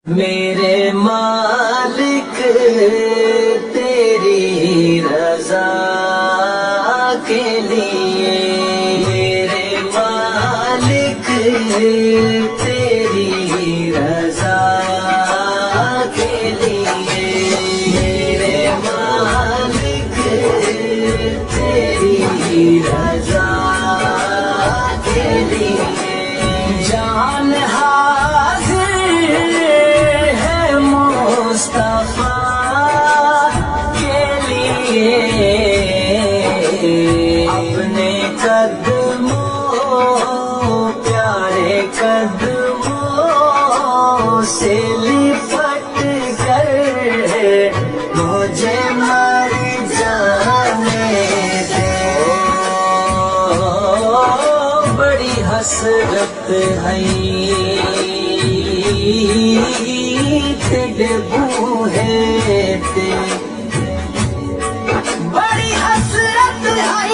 मेरे मालिक तेरी रज़ा के लिए, मेरे मालिक तेरी रज़ा के लिए, मेरे मालिक तेरी रज़ा के लिए जान मुस्तफा के लिए अपने कदमों प्यारे कदमों से लिपट कर मुझे मर जाने दे। बड़ी हसरत है तेरे बूहे ते, बड़ी हसरत है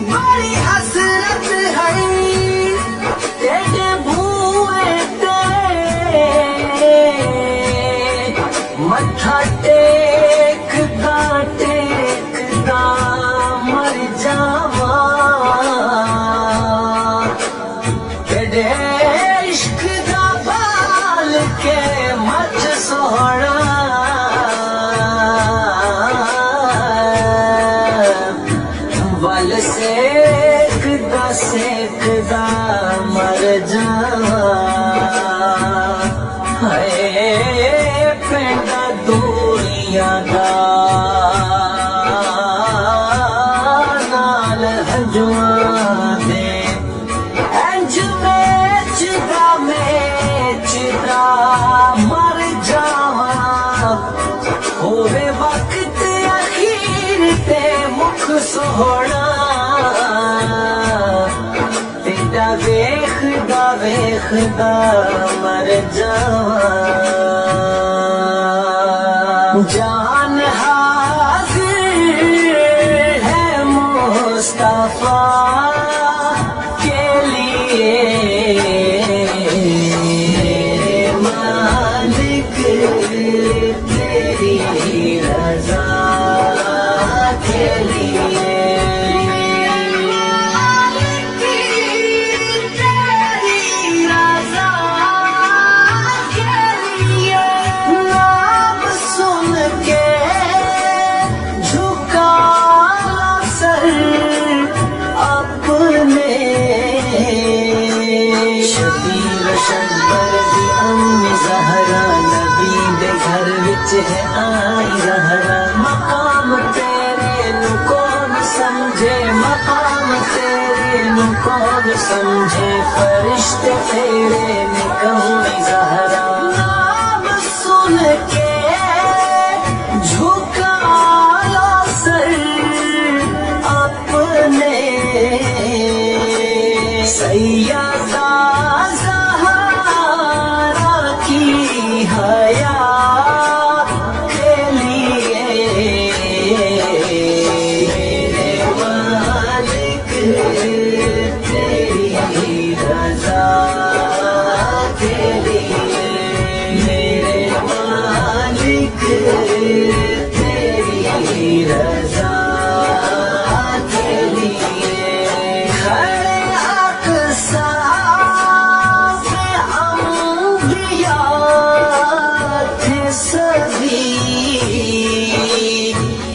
बड़ी हसरत है तेरे बूहे ते, मत्था टेकदा टेकदा मर जावा। इश्क दा बाल के मच सोहना वल सेकदा मर जावा। है पेंडा दूरियां दा नाल हंजुआं दे मेचदा मर जावा। होवे वक्त अखीर ते मुख सोहना तेरा वेखदा वेखदा मर जावा। जान हाज़िर है मुस्तफा के लिए, तेरी रज़ा के लिए, तेरी रज़ा के लिए नाम सुन के झुका सर अपने। शबीर शब्बर दी अम्मी ज़हरा नबी दे घर विच है आई रहना। मकाम तेरे नु कौन समझे, मकाम तेरे नु कौन समझे, फरिश्ते तेरे ने कौमी ज़हरा। नाम सुन के झुका लो सर अपने। सैयदा ज़हरा की हया के लिए, मेरे मालिक तेरी रज़ा के लिए, मेरे मालिक तेरी रज़ा के लिए। खड़े अक़सा पे अंबिया थे सभी,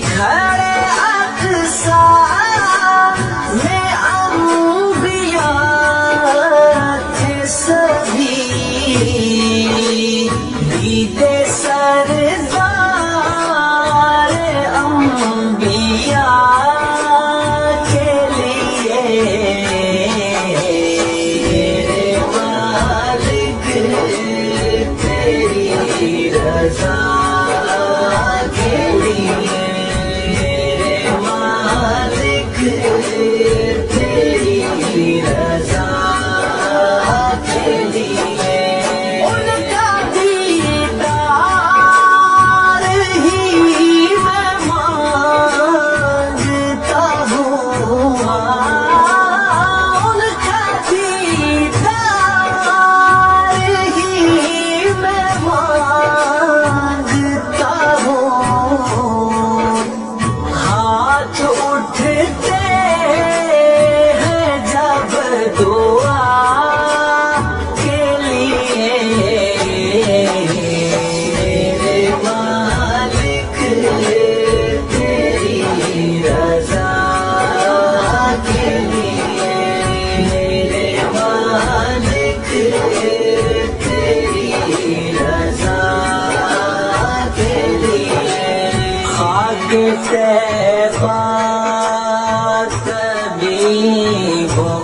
खड़े अक़सा में अंबिया थे सभी। दीदे सरदार अंबिया के लिए दुआ के लिए मेरे मालिक तेरी रजा के लिए मेरे मालिक तेरी रजा के लिए खाक तैबा तबीबों